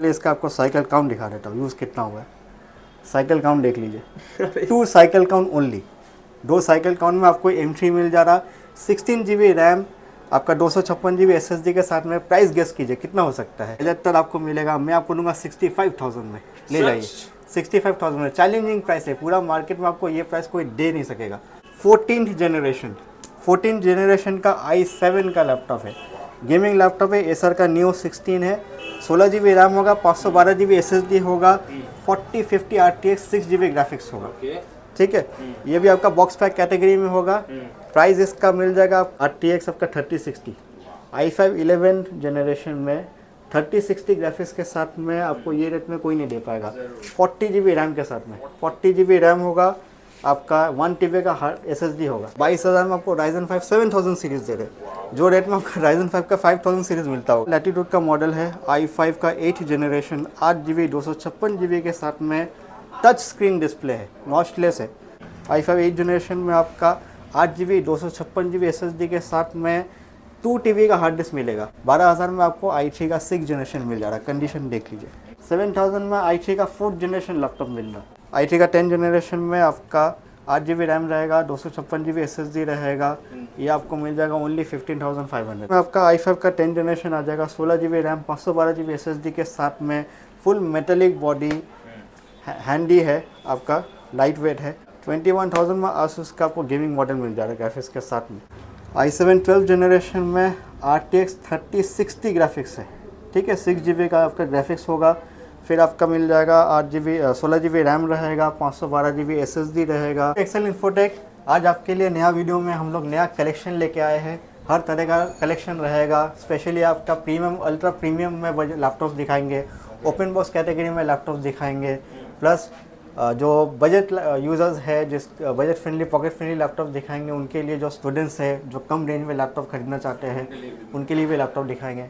इसका आपको cycle count दिखा देता हूँ, यूज़ कितना हुआ है। साइकिल काउंट देख लीजिए 2 cycle count only. 2 cycle count में आपको M3 मिल जा रहा, 16 GB रैम, आपका 256 GB SSD के साथ में। प्राइस गेस कीजिए कितना हो सकता है। 75 आपको मिलेगा, मैं आपको दूंगा 65,000 में। ले जाइए 65,000 में। चैलेंजिंग प्राइस है, पूरा मार्केट में आपको ये प्राइस कोई दे नहीं सकेगा। 14th जनरेशन का i7 का लैपटॉप है, गेमिंग लैपटॉप है। एसर का न्यू 16 है, 16 GB रैम होगा, 512 GB SSD होगा, 4050 RTX 6 GB ग्राफिक्स होगा। ठीक है, ये भी आपका बॉक्स पैक कैटेगरी में होगा। प्राइस इसका मिल जाएगा RTX आपका 3060, i5 11 जनरेशन में 3060 ग्राफिक्स के साथ में आपको ये रेट में कोई नहीं दे पाएगा। 40 GB रैम के साथ में, 40 GB रैम होगा, आपका 1 TB का SSD होगा। 22,000 में आपको Ryzen 5 7000 सीरीज दे रहे, जो रेट में आपका Ryzen 5 का 5000 सीरीज मिलता हो। लैटिट्यूड का मॉडल है, i5 का 8th जनरेशन, 8 GB 256 GB के साथ में टच स्क्रीन डिस्प्ले है, नॉचलेस है। i5 8 जनरेशन में आपका 8 GB 256 GB SSD के साथ में 2 TB का हार्ड डिस्क मिलेगा। 12,000 में आपको i3 का 6th जनरेशन मिल जा रहा है, कंडीशन देख लीजिए। 7,000 में i3 का 4th जनरेशन लैपटॉप मिल रहा है। i3 का 10th जनरेशन में आपका 8 GB रैम रहेगा, 256 GB SSD रहेगा, ये आपको मिल जाएगा ओनली 15,500 में। आपका i5 का 10th जनरेशन आ जाएगा, 16 GB रैम, 512 GB SSD के साथ में, फुल मेटेलिक बॉडी, हैंडी है, आपका लाइट वेट है। 21,000 में आसूस का आपको गेमिंग मॉडल मिल जा रहा है ग्राफिक्स के साथ में। i7 12th जनरेशन में RTX 3060 ग्राफिक्स है, ठीक है, 6 GB का आपका ग्राफिक्स होगा। फिर आपका मिल जाएगा 16 GB रैम रहेगा, 512 GB SSD रहेगा। एक्सेल इन्फोटेक आज आपके लिए नया वीडियो में हम लोग नया कलेक्शन लेके आए हैं। हर तरह का कलेक्शन रहेगा, स्पेशली आपका प्रीमियम अल्ट्रा प्रीमियम में लैपटॉप दिखाएंगे, ओपन बॉक्स कैटेगरी में लैपटॉप दिखाएंगे, प्लस जो बजट यूज़र्स है, जिस budget friendly pocket friendly laptop दिखाएंगे, उनके लिए जो स्टूडेंट्स हैं जो कम रेंज में लैपटॉप खरीदना चाहते हैं उनके लिए भी लैपटॉप दिखाएंगे।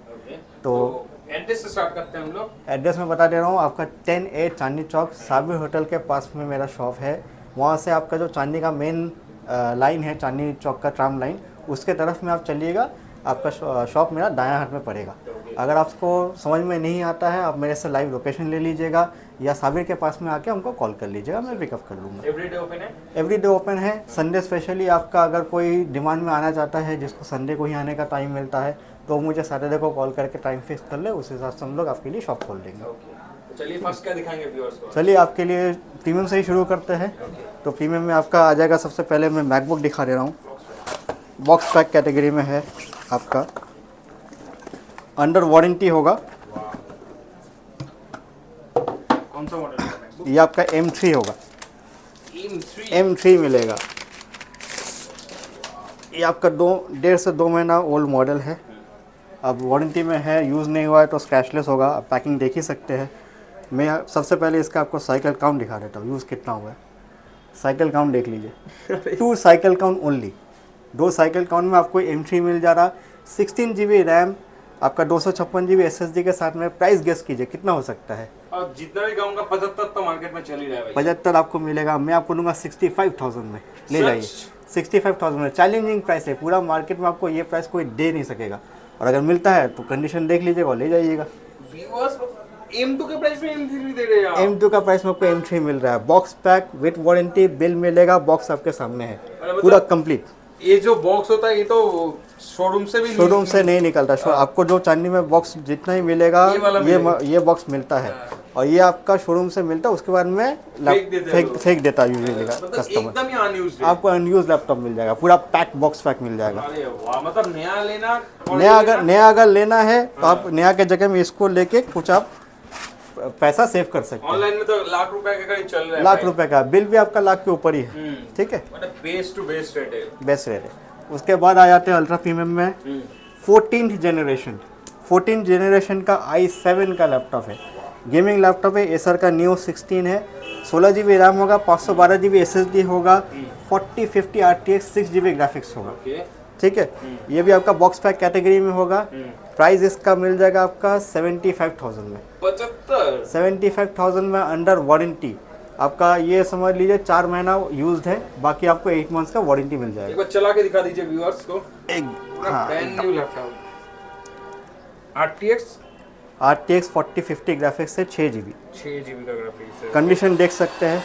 तो एड्रेस से स्टार्ट करते हैं हम लोग। एड्रेस मैं बता दे रहा हूँ, आपका 10A चांदनी चौक साबिर होटल के पास में मेरा शॉप है। वहाँ से आपका जो चांदनी का मेन लाइन है, चांदनी चौक का ट्राम लाइन, उसके तरफ में आप चलिएगा, आपका शॉप मेरा दायां हाथ में पड़ेगा। अगर आपको समझ में नहीं आता है, आप मेरे से लाइव लोकेशन ले लीजिएगा या साबिर के पास में आके हमको कॉल कर लीजिएगा, मैं पिकअप कर लूँगा। एवरीडे ओपन है? एवरीडे ओपन है। संडे स्पेशली आपका अगर कोई डिमांड में आना चाहता है, जिसको संडे को ही आने का टाइम मिलता है, तो मुझे सैटरडे को कॉल करके टाइम फिक्स कर ले, उस हिसाब से हम लोग आपके लिए शॉप खोल देंगे। तो चलिए फर्स्ट क्या दिखाएंगे व्यूअर्स को? चलिए आपके लिए प्रीमियम से ही शुरू करते हैं। तो प्रीमियम में आपका आ जाएगा, सबसे पहले मैं मैकबुक दिखा दे रहा हूँ। बॉक्स पैक कैटेगरी में है, आपका अंडर वारंटी होगा। कौन सा मॉडल है? ये आपका M3 होगा, M3 मिलेगा। ये आपका 1.5 से 2 महीना ओल्ड मॉडल है, अब वारंटी में है, यूज़ नहीं हुआ है तो स्क्रैचलेस होगा। आप पैकिंग देख ही सकते हैं। मैं सबसे पहले इसका आपको साइकिल काउंट दिखा देता हूँ, यूज़ कितना हुआ है। साइकिल काउंट देख लीजिए 2 cycle count only. 2 cycle count में आपको M3 मिल जा रहा, 16 GB रैम, आपका 256 GB SSD के साथ में। प्राइस गेस कीजिए कितना हो सकता है। और जितना भी कहूँगा 75 तो मार्केट में चल ही रहा है भाई। 75 आपको मिलेगा, मैं आपको दूंगा 65,000 में। ले जाइए 65,000 में। चैलेंजिंग प्राइस है, पूरा मार्केट में आपको ये प्राइस कोई दे नहीं सकेगा, और अगर मिलता है तो कंडीशन देख लीजिएगा और ले जाइएगा। व्यूअर्स M2 के प्राइस में M3 दे रहे हैं आप। M2 का प्राइस में आपको M3 मिल रहा है। Box pack with warranty, bill मिलेगा, बॉक्स आपके सामने है पूरा कंप्लीट। ये जो बॉक्स होता है ये तो शोरूम से नहीं निकलता। आपको जो चांदनी में बॉक्स जितना ही मिलेगा, ये बॉक्स मिलता है, और ये आपका शोरूम से मिलता है। उसके बाद में फेंक देता है यूजुअली कस्टमर। एकदम ही अनयूज्ड आपको अनयूज लैपटॉप मिल जाएगा, पूरा पैक बॉक्स पैक मिल जाएगा। अरे वाह, मतलब नया लेना, नया अगर लेना है तो आप नया के जगह में इसको लेके कुछ आप पैसा सेव कर सकते हैं। ऑनलाइन में तो लाख रुपए का करीब चल रहा है। लाख रुपए का बिल भी आपका लाख के ऊपर ही है, ठीक है, मतलब बेस्ट टू बेस्ट रेट है, बेस्ट रेट है। उसके बाद आ जाते हैं अल्ट्रा प्रीमियम में। 14th जनरेशन का i7 का लैपटॉप है, गेमिंग लैपटॉप है। एसर का न्यू 16 है, 16 GB रैम होगा, 512 GB SSD होगा, 4050 RTX 6 GB ग्राफिक्स होगा, ठीक है। ये भी आपका बॉक्स पैक कैटेगरी में होगा। प्राइस इसका मिल जाएगा आपका 75,000 में। 75,000 में अंडर वारंटी। आपका ये समझ लीजिए 4 महीना यूज्ड है, बाकी आपको 8 मंथ्स का वारंटी मिल जाएगा। एक बार चला के दिखा दीजिए व्यूअर्स को। एक brand new laptop RTX RTX 4050 graphics है, 6 GB। 6 GB का ग्राफिक्स है। कंडीशन देख सकते हैं,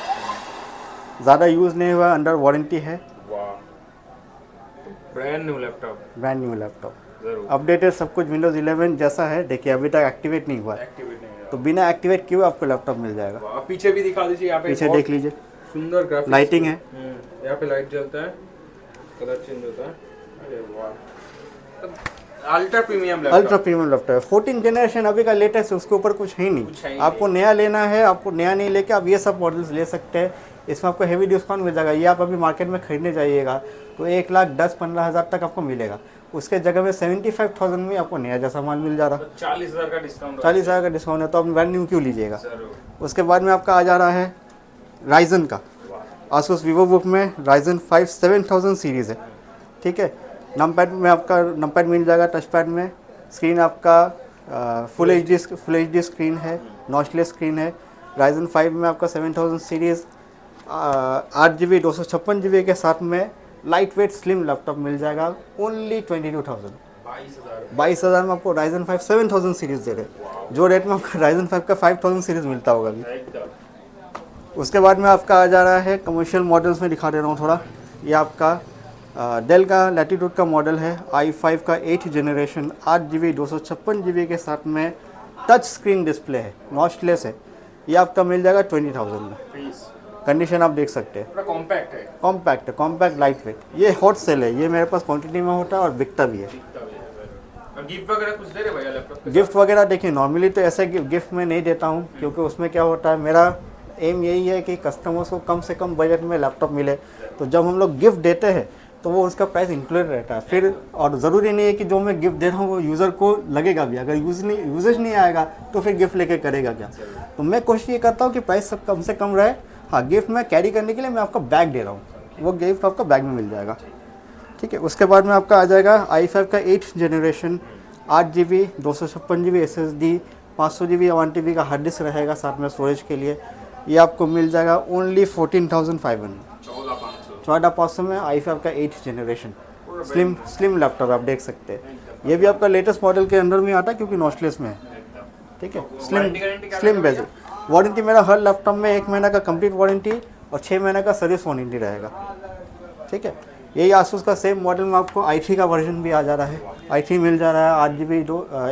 ज़्यादा यूज़ नहीं हुआ, अंडर वारंटी है। वाह, brand new laptop. Brand new laptop, जरूर अपडेटेड सब कुछ विंडोज़ 11 जैसा है। देखिए अभी तक एक्टिवेट नहीं हुआ है, एक्टिवेट नहीं है। तो बिना एक्टिवेट किए आपको लैपटॉप मिल जाएगा। वाह, पीछे भी दिखा दीजिए, यहाँ पे पीछे बहुत देख लीजिए, सुंदर ग्राफिक्स, लाइटिंग है। यहाँ पे लाइट जलता है, कलर चेंज होता है। अरे वाह, ultra premium laptop. Ultra premium laptop है, 14 जनरेशन अभी का लेटेस्ट, उसके ऊपर कुछ है कुछ है नहीं। ही आपको नया लेना है, आपको नया नहीं लेके आप ये सब मॉडल्स ले सकते हैं। इसमें आपको हेवी डिस्काउंट मिल जाएगा। ये आप अभी मार्केट में खरीदने जाइएगा तो 1,10-15,000 तक आपको मिलेगा। उसके जगह में 75,000 में आपको नया जैसा माल मिल जा रहा है। 40,000 का डिस्काउंट। 40,000 का डिस्काउंट है, तो आप ब्रांड न्यू क्यों लीजिएगा। जरूर। उसके बाद में आपका आ जा रहा है राइजन का, आसूस वीवो बुक में राइजन 5 7000 सीरीज़ है, ठीक है। नमपैड में आपका नमपैड मिल जाएगा, टच पैड में। स्क्रीन आपका फुल एच डी स्क्रीन है, नॉचलेस स्क्रीन है। राइजन 5 में आपका 7000 सीरीज़ 8 GB 256 GB के साथ में लाइट वेट स्लिम लैपटॉप मिल जाएगा, ओनली 22,000। 22,000 में आपको राइजन 5 7000 सीरीज़ दे रहे, जो रेट में आपका राइजन 5 का 5000 सीरीज़ मिलता होगा अभी। उसके बाद में आपका आ जा रहा है कमर्शियल मॉडल्स में, दिखा दे रहा हूँ थोड़ा। ये आपका डेल का लैटिट्यूड का मॉडल है, i5 का 8th जनरेशन, 8 GB 256 GB के साथ में टच स्क्रीन डिस्प्ले है, नॉचलेस है। ये आपका मिल जाएगा 20,000 में। कंडीशन आप देख सकते हैं, कॉम्पैक्ट है, कॉम्पैक्ट लाइट वेट। ये हॉट सेल है, ये मेरे पास क्वांटिटी में होता है और बिकता भी है। और गिफ्ट वगैरह कुछ दे रहे भैया लैपटॉप? गिफ्ट वगैरह देखिए, नॉर्मली तो ऐसे गिफ्ट में नहीं देता हूँ, क्योंकि उसमें क्या होता है, मेरा एम यही है कि कस्टमर्स को कम से कम बजट में लैपटॉप मिले। तो जब हम लोग गिफ्ट देते हैं तो वो उसका प्राइस इंक्लूड रहता है फिर। और ज़रूरी नहीं है कि जो मैं गिफ्ट दे रहा हूँ वो यूज़र को लगेगा भी। अगर यूजेज नहीं आएगा तो फिर गिफ्ट लेके करेगा क्या। तो मैं कोशिश ये करता हूँ कि प्राइस सब कम से कम रहे। हाँ, गिफ्ट में कैरी करने के लिए मैं आपको बैग दे रहा हूँ, वो गिफ्ट आपका बैग में मिल जाएगा, ठीक है। उसके बाद में आपका आ जाएगा i5 का 8th generation, 8 GB 256 GB SSD, 500 GB 1 TB का हार्ड डिस्क रहेगा साथ में स्टोरेज के लिए। ये आपको मिल जाएगा ओनली 14,500। 14,500 में i5 का 8th जनरेशन स्लिम लैपटॉप आप देख सकते हैं। ये भी आपका लेटेस्ट मॉडल के अंदर में आता है, क्योंकि नॉचलेस में है, ठीक है। Slim bezel. वारंटी मेरा हर लैपटॉप में 1 महीना का कंप्लीट वारंटी और 6 महीने का सर्विस वारंटी रहेगा, ठीक है। यही आसूस का सेम मॉडल में आपको i3 का वर्जन भी आ जा रहा है। i3 मिल जा रहा है 8 GB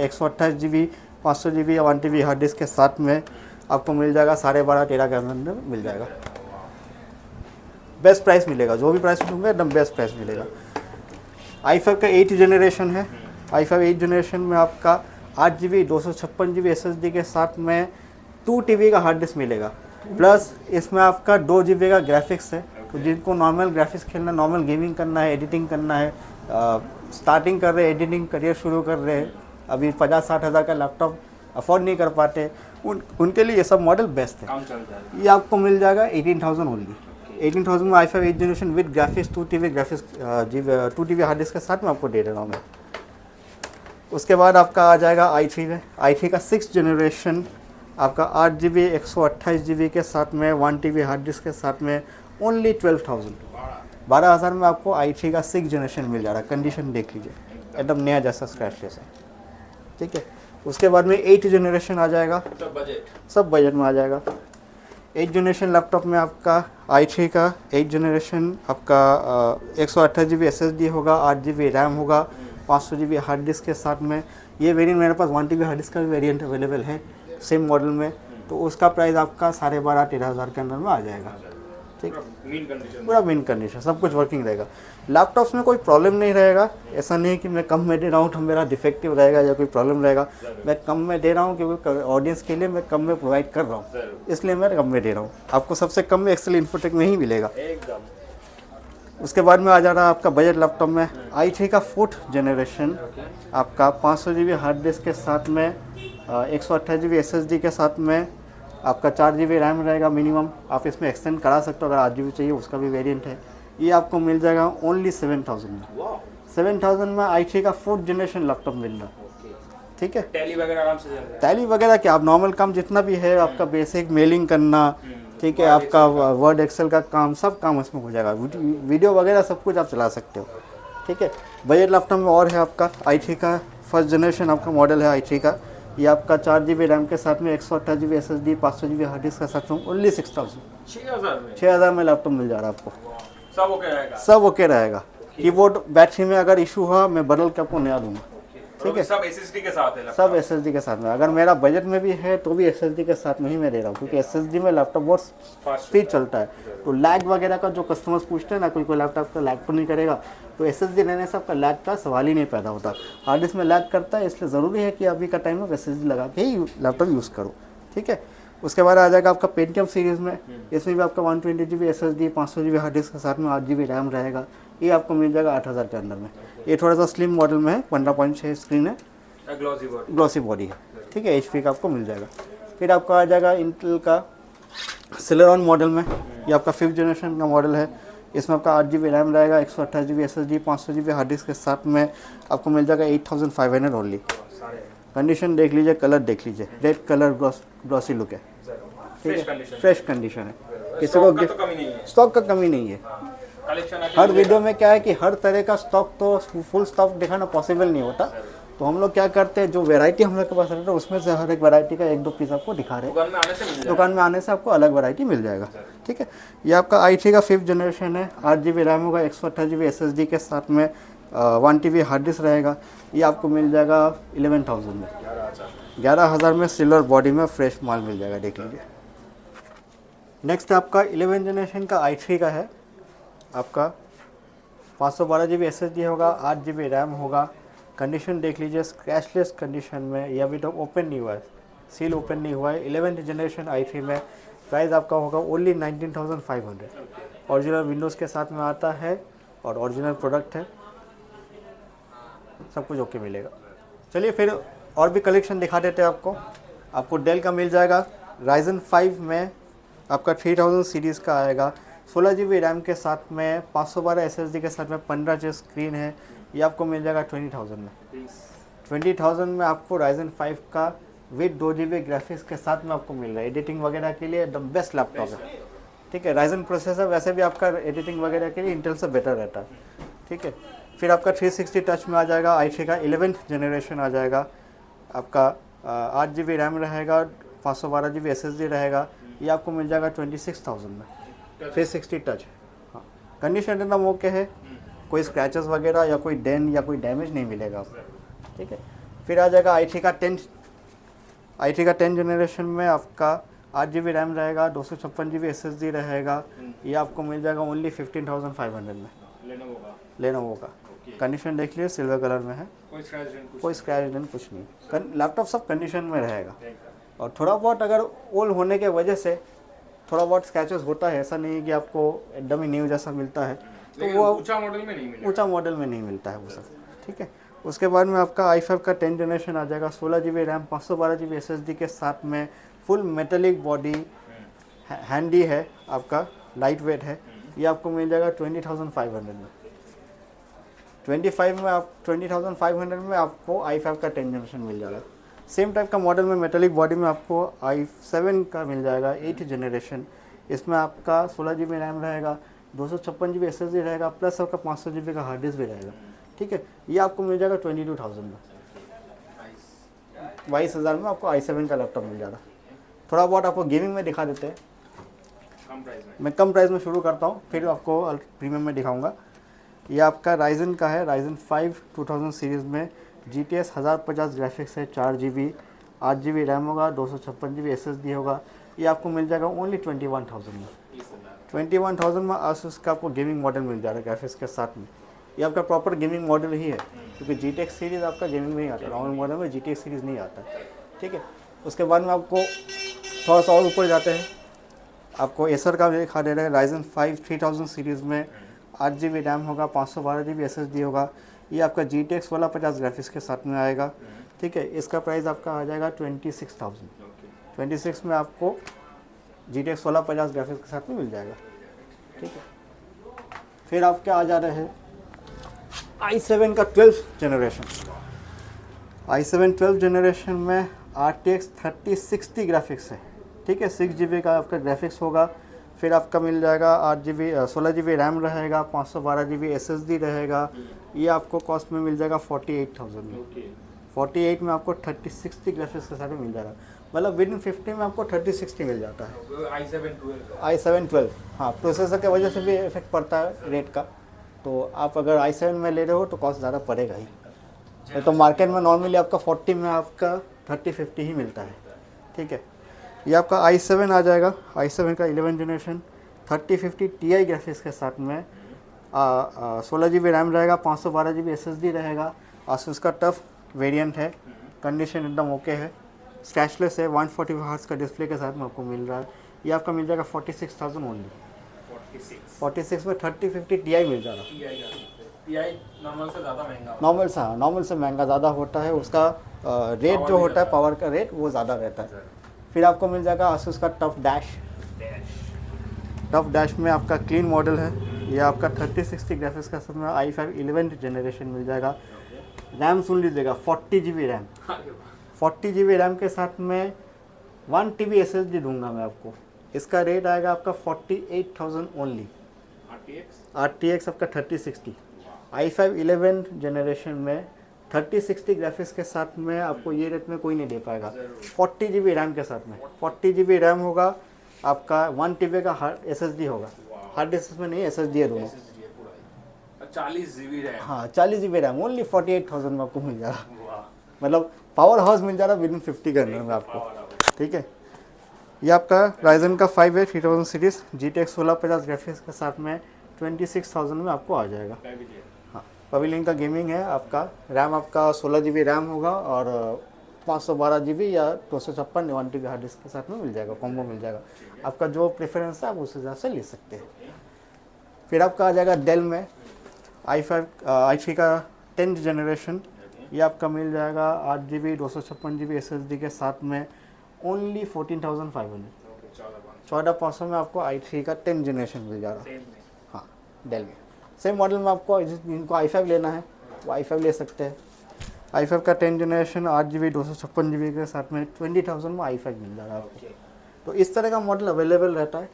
128 GB 500 GB 1 TB hard disk के साथ में आपको मिल जाएगा 12.5 TB के अंदर मिल जाएगा। बेस्ट प्राइस मिलेगा, जो भी प्राइस दूंगा एकदम बेस्ट प्राइस मिलेगा। i5 का 8th जनरेशन है, i5 8th जनरेशन में आपका 8 GB 256 GB SSD के साथ में 2 TB का हार्ड डिस्क मिलेगा, प्लस इसमें आपका 2 GB का ग्राफिक्स है। तो जिनको नॉर्मल ग्राफिक्स खेलना, नॉर्मल गेमिंग करना है, एडिटिंग करना है, स्टार्टिंग कर रहे हैं, एडिटिंग करियर शुरू कर रहे हैं, अभी 50-60 हज़ार का लैपटॉप अफोर्ड नहीं कर पाते, उनके लिए ये सब मॉडल बेस्ट है। ये आपको मिल जाएगा 18,000 ओनली। 18,000 में i5 8th generation with graphics 2 TB hard disk के साथ में आपको दे रहा हूँ मैं। उसके बाद आपका आ जाएगा i3 में, i3 का 6th जनरेशन आपका 8 GB 128 GB के साथ में 1 TB हार्ड डिस्क के साथ में ओनली 12,000। 12,000 में आपको i3 का 6th जनरेशन मिल जा रहा है। कंडीशन देख लीजिए, एकदम नया जैसा स्क्रैचलेस है, ठीक है। उसके बाद में 8th जनरेशन आ जाएगा, सब बजट में आ जाएगा। 8th जनरेशन लैपटॉप में आपका i3 का 8th जनरेशन आपका 128 GB SSD होगा, 8 GB रैम होगा, 500 GB हार्ड डिस्क के साथ में। ये वेरिएंट मेरे पास 1 TB हार्ड डिस्क का वेरिएंट अवेलेबल है सेम मॉडल में, तो उसका प्राइस आपका 12,500-13,000 हज़ार के अंदर में आ जाएगा, ठीक। पूरा विन कंडीशन, सब कुछ वर्किंग रहेगा। लैपटॉप्स में कोई प्रॉब्लम नहीं रहेगा। ऐसा नहीं कि मैं कम में दे रहा हूँ तो मेरा डिफेक्टिव रहेगा या कोई प्रॉब्लम रहेगा। मैं कम में दे रहा हूँ क्योंकि ऑडियंस के लिए मैं कम में प्रोवाइड कर रहा हूँ, इसलिए मैं कम में दे रहा हूँ। आपको सबसे कम में एक्सेल इन्फोटेक में ही मिलेगा एकदम। उसके बाद में आ जा रहा है आपका बजट लैपटॉप में i3 का 4th जनरेशन आपका 500 GB हार्ड डिस्क के साथ में 128 GB SSD के साथ में आपका 4 GB रैम रहेगा मिनिमम। आप इसमें एक्सटेंड करा सकते हो, अगर 8 GB चाहिए उसका भी वेरिएंट है। ये आपको मिल जाएगा ओनली 7,000 में। 7,000 में i3 का 4th जनरेशन लैपटॉप मिल रहा है, ठीक है। टैली वगैरह आराम से चल रहा है। टैली वगैरह क्या, आप नॉर्मल काम जितना भी है आपका बेसिक मेलिंग करना, ठीक है, आपका वर्ड एक्सेल का काम, सब काम इसमें हो जाएगा। वीडियो वगैरह सब कुछ आप चला सकते हो, ठीक है। बजट लैपटॉप में और है आपका i3 का 1st जनरेशन आपका मॉडल है i3 का ये आपका 4 GB रैम के साथ में 128 GB SSD 500 GB hard disk के साथ में ओनली 6000 6000 में 6000 में लैपटॉप मिल जा रहा है आपको। सब ओके रहेगा। सब ओके रहेगा। कीबोर्ड बैटरी में अगर इशू हुआ मैं बदल के आपको नया दूंगा। ठीक है, सब एसएसडी के साथ है सब SSD के साथ में। अगर मेरा बजट में भी है तो भी SSD के साथ में ही मैं दे रहा हूँ, क्योंकि SSD में लैपटॉप बहुत स्पीड चलता है। तो लैग वगैरह का जो कस्टमर्स पूछते हैं ना, कोई लैपटॉप का लैग तो नहीं करेगा, तो SSD लेने से आपका लैग का सवाल ही नहीं पैदा होता। हार्ड डिस्क में लैग करता है, इसलिए ज़रूरी है कि अभी का टाइम में SSD लगा के ही लैपटॉप यूज़ करो। ठीक है, उसके बाद आ जाएगा आपका पेंटियम सीरीज़ में। इसमें भी आपका 120 GB SSD 500 GB hard disk के साथ में 8 GB रैम रहेगा। ये आपको मिल जाएगा 8000 के अंदर में। ये थोड़ा सा स्लिम मॉडल में है, 15.6 स्क्रीन है, ग्लॉसी बॉडी है। ठीक है, HP का आपको मिल जाएगा। फिर आपका आ जाएगा इंटेल का सिलेरॉन मॉडल में। ये आपका 5th जनरेशन का मॉडल है। इसमें आपका 8 GB रैम रहेगा, 128 GB SSD 500 GB hard disk के साथ में आपको मिल जाएगा 8500 ओनली। कंडीशन देख लीजिए, कलर देख लीजिए, रेड कलर ग्लॉसी लुक है। ठीक है, फ्रेश कंडीशन है, किसी को स्टॉक का कमी नहीं है। हर वीडियो में क्या है कि हर तरह का स्टॉक तो फुल स्टॉक दिखाना पॉसिबल नहीं होता, तो हम लोग क्या करते हैं, जो वैरायटी हम लोग के पास रहता है उसमें से हर एक वैरायटी का 1-2 पीस आपको दिखा रहे हैं। दुकान में आने से आपको अलग वैरायटी मिल जाएगा। ठीक है, ये आपका i3 का 5th जनरेशन है। 8 GB रैम होगा, 128 GB SSD के साथ में 1 TB हार्ड डिस्क रहेगा। ये आपको मिल जाएगा 11000 में, 11000 में सिल्वर बॉडी में फ्रेश माल मिल जाएगा, देख लीजिए। नेक्स्ट आपका 11th जनरेशन का i3 का है। आपका 512 GB SSD होगा, 8 GB रैम होगा। कंडीशन देख लीजिए, स्क्रैचलेस कंडीशन में, या अभी तो ओपन नहीं हुआ है, सील ओपन नहीं हुआ है। 11th जनरेशन i3 में प्राइस आपका होगा ओनली 19500। ओरिजिनल विंडोज़ के साथ में आता है और ओरिजिनल प्रोडक्ट है, सब कुछ ओके मिलेगा। चलिए फिर और भी कलेक्शन दिखा देते हैं आपको डेल का मिल जाएगा। Ryzen 5 में आपका 3000 सीरीज़ का आएगा, 16 GB रैम के साथ में, 512 SSD के साथ में, 15 इंच स्क्रीन है। ये आपको मिल जाएगा 20000 में। 20000 में आपको Ryzen 5 का विद 2 GB ग्राफिक्स के साथ में आपको मिल रहा है। एडिटिंग वगैरह के लिए द बेस्ट लैपटॉप है। ठीक है, Ryzen प्रोसेसर वैसे भी आपका एडिटिंग वगैरह के लिए इंटेल से बेटर रहता है। ठीक है, फिर आपका 360 टच में आ जाएगा। i3 का 11th जनरेशन आ जाएगा। आपका 8 GB रैम रहेगा, 512 GB SSD रहेगा। ये आपको मिल जाएगा 26000 में, 360 टच। हाँ, कंडीशन एकदम ओके है, कोई स्क्रैचेस वगैरह या कोई डेंट या कोई डैमेज नहीं मिलेगा आपको। ठीक है, फिर आ जाएगा i3 का 10 जनरेशन में आपका 8 GB रैम रहेगा, 256 GB SSD रहेगा। ये आपको मिल जाएगा ओनली 15500 में, लेनोवो का। कंडीशन देख लीजिए, सिल्वर कलर में है, कोई स्क्रैच डेंट कुछ नहीं। लैपटॉप सब कंडीशन में रहेगा। और थोड़ा बहुत अगर ओल्ड होने के वजह से थोड़ा बहुत स्क्रैचेस होता है, ऐसा नहीं है कि आपको एकदम ही न्यू जैसा मिलता है, तो वो ऊंचा मॉडल में नहीं मिलता है वो सब। ठीक है, उसके बाद में आपका i5 का 10 जनरेशन आ जाएगा, 16 GB रैम, 512 GB SSD के साथ में, फुल मेटेलिक बॉडी, हैंडी है, आपका लाइट वेट है। ये आपको मिल जाएगा 20500 में। 20500 में आपको i5 का 10 जनरेशन मिल जाएगा। सेम टाइप का मॉडल में मेटेलिक बॉडी में आपको i7 का मिल जाएगा, 8th जनरेशन। इसमें आपका 16 GB रैम रहेगा, 256 GB SSD रहेगा, प्लस आपका 500 GB का हार्ड डिस्क भी रहेगा। ठीक है, ये आपको मिल जाएगा 22000 में, 22000 में आपको i7 का लैपटॉप मिल जाएगा। थोड़ा बहुत आपको गेमिंग में दिखा देते हैं, मैं कम प्राइस में शुरू करता हूँ, फिर आपको प्रीमियम में दिखाऊंगा। ये आपका Ryzen का है, Ryzen 5 2000 सीरीज़ में, GTX 1050 ग्राफिक्स है, 4 GB, 8 GB रैम होगा, 256 GB SSD होगा। ये आपको मिल जाएगा ओनली 21000 में। 21000 में Asus का आपको गेमिंग मॉडल मिल जाएगा ग्राफिक्स के साथ में। ये आपका प्रॉपर गेमिंग मॉडल ही है, क्योंकि GTX सीरीज़ आपका गेमिंग में नहीं आता, नॉर्मल मॉडल में GTX सीरीज़ नहीं आता। ठीक है, उसके बाद में आपको थोड़ा सा और ऊपर जाते हैं, आपको एसर का दिखा दे रहा है। Ryzen 5 3000 सीरीज़ में 8 GB रैम होगा, 512 GB SSD होगा। ये आपका GTX 1650 ग्राफिक्स के साथ में आएगा। ठीक है, इसका प्राइस आपका आ जाएगा 26000। 26 में आपको GTX 1650 ग्राफिक्स के साथ में मिल जाएगा। ठीक है, फिर आपके आ जा रहे हैं i7 का 12th generation. i7 12th generation में RTX 3060 ग्राफिक्स है। ठीक है, 6 GB का आपका ग्राफिक्स होगा। फिर आपका मिल जाएगा 16 GB रैम रहेगा, 512 GB SSD रहेगा। ये आपको कॉस्ट में मिल जाएगा 48000 में, 48 में आपको 3060 ग्राफिक्स के साथ में मिल जाएगा, मतलब विद इन 50 में आपको 3060 मिल जाता है। i7-12 हाँ, प्रोसेसर की वजह से भी इफेक्ट पड़ता है रेट का। तो आप अगर i7 में ले रहे हो तो कॉस्ट ज़्यादा पड़ेगा ही। ये तो मार्केट में नॉर्मली आपका 40 में आपका 3050 ही मिलता है, ठीक है। ये आपका i7 आ जाएगा, i7 का 11 जनरेशन 3050 Ti ग्राफिक्स के साथ में 16 GB रैम रहेगा, 512 GB SSD रहेगा। आसूस का टफ वेरिएंट है, कंडीशन एकदम ओके है, स्क्रैचलेस है, 140 हर्ट्ज का डिस्प्ले के साथ में आपको मिल रहा है। ये आपका मिल जाएगा 46,000 ओनली। 46 में 3050 Ti मिल जाएगा। नॉर्मल से महंगा ज़्यादा होता है, उसका रेट जो होता है, पावर का रेट वो ज़्यादा रहता है। फिर आपको मिल जाएगा आसूस का टफ डैश में आपका क्लीन मॉडल है। ये आपका 3060 ग्राफिक्स का समय i5 11th जनरेशन मिल जाएगा। रैम सुन लीजिएगा 40 GB रैम, 40 GB रैम के साथ में 1 TB SSD दूंगा मैं आपको। इसका रेट आएगा आपका 48,000 ओनली। RTX आपका 3060 i5 11th जनरेशन में 3060 ग्राफिक्स के साथ में आपको ये रेट में कोई नहीं दे पाएगा। 40 GB रैम के साथ में 40 GB रैम होगा आपका, 1 TB का SSD होगा, हार्ड डिस्क में नहीं, SSD है दोनों। 40 GB रैम, हाँ 40 GB रैम ओनली 48,000 में आपको मिल जाएगा, मतलब पावर हाउस मिल जा रहा है विद इन 50 के अंदर में आपको, ठीक है। ये आपका राइजन का 5 है 3000 सीरीज GTX 1650 ग्राफिक्स के साथ में 26,000 में आपको आ जाएगा। हाँ, पवेलियन का गेमिंग है आपका, रैम आपका 16 GB रैम होगा और 512 GB या 256 1 TB हार्ड डिस्क के साथ में मिल जाएगा, कॉम्बो मिल जाएगा। आपका जो प्रेफरेंस है आप उस हिसाब से ले सकते हैं। फिर आपका आ जाएगा डेल में i3 का 10th जनरेशन। ये आपका मिल जाएगा 8 GB 256 GB SSD के साथ में ओनली 14,500, 14,500 में आपको i3 का 10th जनरेशन मिल जाएगा। हाँ डेल में सेम मॉडल में आपको जिनको i5 लेना है वो i5 ले सकते हैं। i5 का 10th जनरेशन 8 GB 256 GB के साथ में 20,000 में i5 मिल जाएगा आपको। तो इस तरह का मॉडल अवेलेबल रहता है,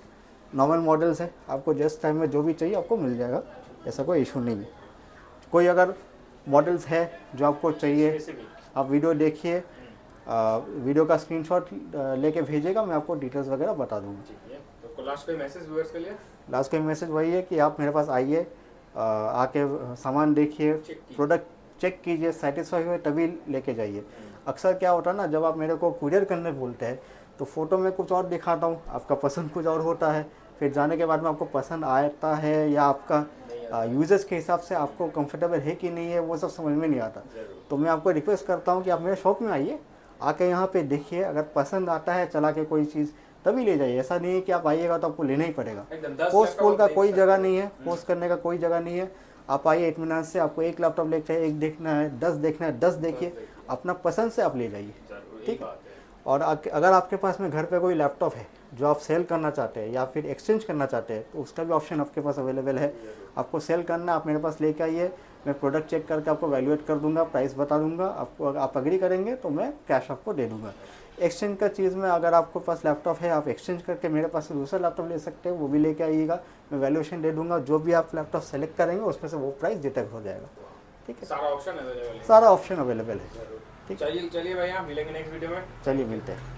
नॉर्मल मॉडल्स है, आपको जिस टाइम में जो भी चाहिए आपको मिल जाएगा, ऐसा कोई इशू नहीं है। कोई अगर मॉडल्स है जो आपको चाहिए आप वीडियो देखिए, वीडियो का स्क्रीनशॉट लेके भेजिएगा, मैं आपको डिटेल्स वगैरह बता दूँगा। तो लास्ट कोई मैसेज व्यूअर्स के लिए? लास्ट कोई मैसेज वही है कि आप मेरे पास आइए, आके सामान देखिए, प्रोडक्ट चेक कीजिए, सेटिस्फाई हुए तभी लेके जाइए। अक्सर क्या होता है ना, जब आप मेरे को कुरियर करने बोलते हैं तो फ़ोटो में कुछ और दिखाता हूँ, आपका पसंद कुछ और होता है, फिर जाने के बाद में आपको पसंद आता है या आपका यूजर्स के हिसाब से आपको कंफर्टेबल है कि नहीं है वो सब समझ में नहीं आता। तो मैं आपको रिक्वेस्ट करता हूँ कि आप मेरे शॉप में आइए, आके यहाँ पे देखिए, अगर पसंद आता है चला के कोई चीज़ तभी ले जाइए। ऐसा नहीं है कि आप आइएगा तो आपको लेना ही पड़ेगा। पोस्ट का कोई जगह नहीं है, पोस्ट करने का कोई जगह नहीं है। आप आइए इत्मीनान से, आपको एक लैपटॉप लेके चाहिए, एक देखना है, 10 देखना है, 10 देखिए, अपना पसंद से आप ले जाइए, ठीक है। और अगर आपके पास में घर पे कोई लैपटॉप है जो आप सेल करना चाहते हैं या फिर एक्सचेंज करना चाहते हैं तो उसका भी ऑप्शन आपके पास अवेलेबल है। आपको सेल करना, आप मेरे पास लेके आइए, मैं प्रोडक्ट चेक करके आपको वैल्यूएट कर दूंगा, प्राइस बता दूंगा आपको, अगर आप अग्री करेंगे तो मैं कैश आपको दे दूंगा। एक्सचेंज का चीज़ में, अगर आपके पास लैपटॉप है आप एक्सचेंज करके मेरे पास से दूसरा लैपटॉप ले सकते हैं, वो भी लेके आइएगा, मैं वैल्यूएशन दे दूंगा। जो भी आप लैपटॉप सेलेक्ट करेंगे उसमें से वो प्राइस डिटेक्ट हो जाएगा, ठीक है। सारा ऑप्शन अवेलेबल है, सारा ऑप्शन अवेलेबल है, ठीक है। चलिए भैया, मिलेंगे नेक्स्ट वीडियो में। चलिए मिलते हैं।